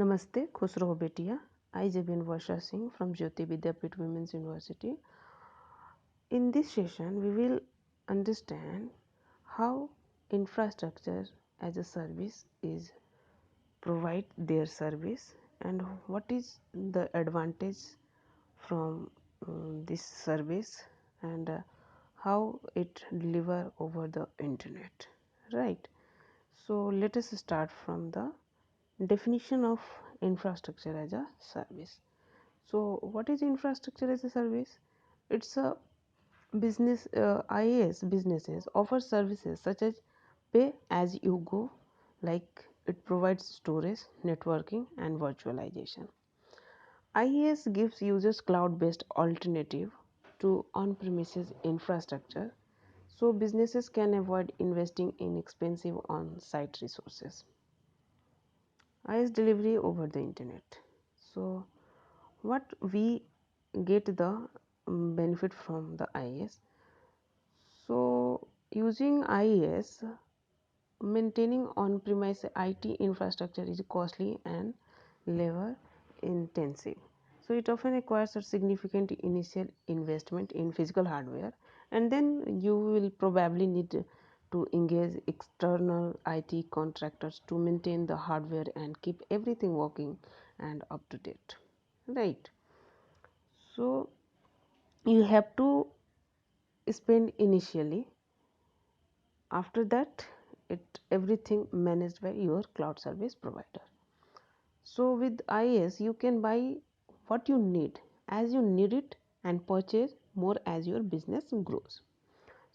Namaste, खुश रहो बेटिया. I Jabin Varsha Singh from Jyoti Vidyapit Women's University. In this session, we will understand how infrastructure as a service is provide their service and what is the advantage from this service and how it deliver over the internet, right? So let us start from the definition of infrastructure as a service. So what is infrastructure as a service? It's a business. IaaS businesses offer services such as pay as you go, like it provides storage, networking and virtualization. IaaS gives users cloud based alternative to on premises infrastructure, so businesses can avoid investing in expensive on site resources. IaaS delivery over the internet. So what we get the benefit from the IaaS. So using IaaS, maintaining on-premise IT infrastructure is costly and labor intensive. So it often requires a significant initial investment in physical hardware, and then you will probably need to engage external IT contractors to maintain the hardware and keep everything working and up to date, right? So you have to spend initially. After that, it everything managed by your cloud service provider. So with IaaS, you can buy what you need as you need it and purchase more as your business grows.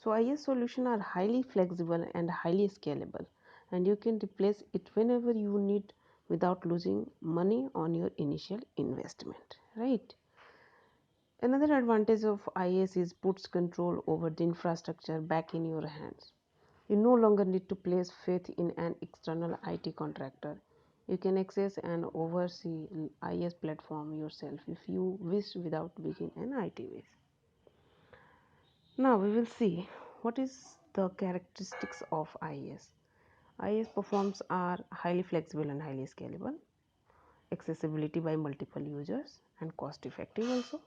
So IaaS solutions are highly flexible and highly scalable, and you can replace it whenever you need without losing money on your initial investment, right? Another advantage of IaaS is puts control over the infrastructure back in your hands. You no longer need to place faith in an external IT contractor. You can access and oversee IaaS platform yourself if you wish without being an IT whiz. Now we will see what is the characteristics of IaaS. IaaS platforms are highly flexible and highly scalable, accessibility by multiple users and cost effective also.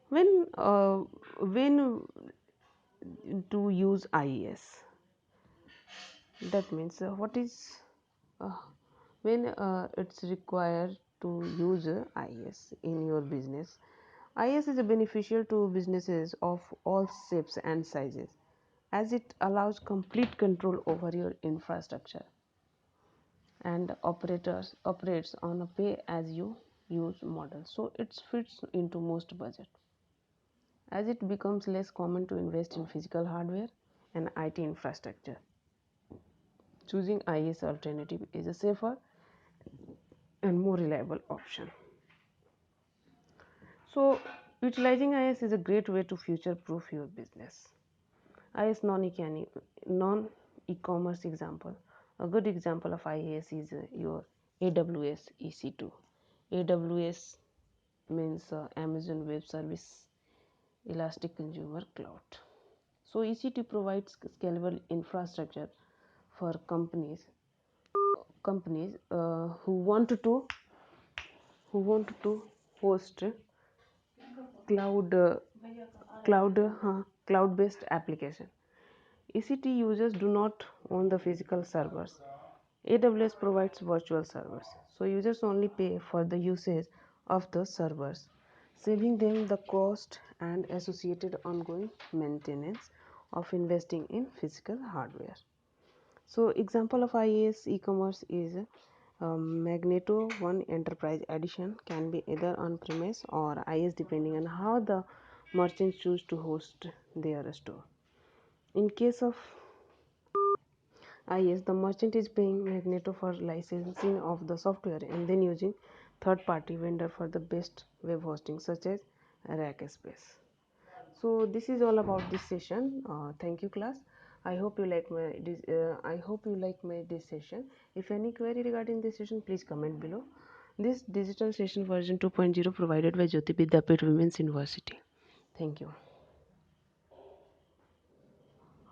When to use IaaS, that means what is uh, when it's required to use IaaS in your business. IaaS is beneficial to businesses of all shapes and sizes as it allows complete control over your infrastructure and operates on a pay as you use model, so it fits into most budget. As it becomes less common to invest in physical hardware and IT infrastructure, choosing IaaS alternative is a safer and more reliable option. So utilizing IaaS is a great way to future proof your business. IaaS non-e-commerce example. A good example of IaaS is your AWS EC2. AWS means Amazon Web Service Elastic Consumer Cloud. So EC2 provides scalable infrastructure for companies who want to host cloud cloud based application. EC2 users do not own the physical servers. AWS provides virtual servers, so users only pay for the usage of the servers, saving them the cost and associated ongoing maintenance of investing in physical hardware. So example of IaaS e-commerce is Magneto One Enterprise Edition can be either on-premise or IaaS depending on how the merchants choose to host their store. In case of IaaS, the merchant is paying Magneto for licensing of the software and then using third-party vendor for the best web hosting such as Rackspace. So this is all about this session. Thank you, class. I hope you like my this session. If any query regarding this session, please comment below. This digital session version 2.0 provided by Jyoti Vidyapit Women's University. Thank you.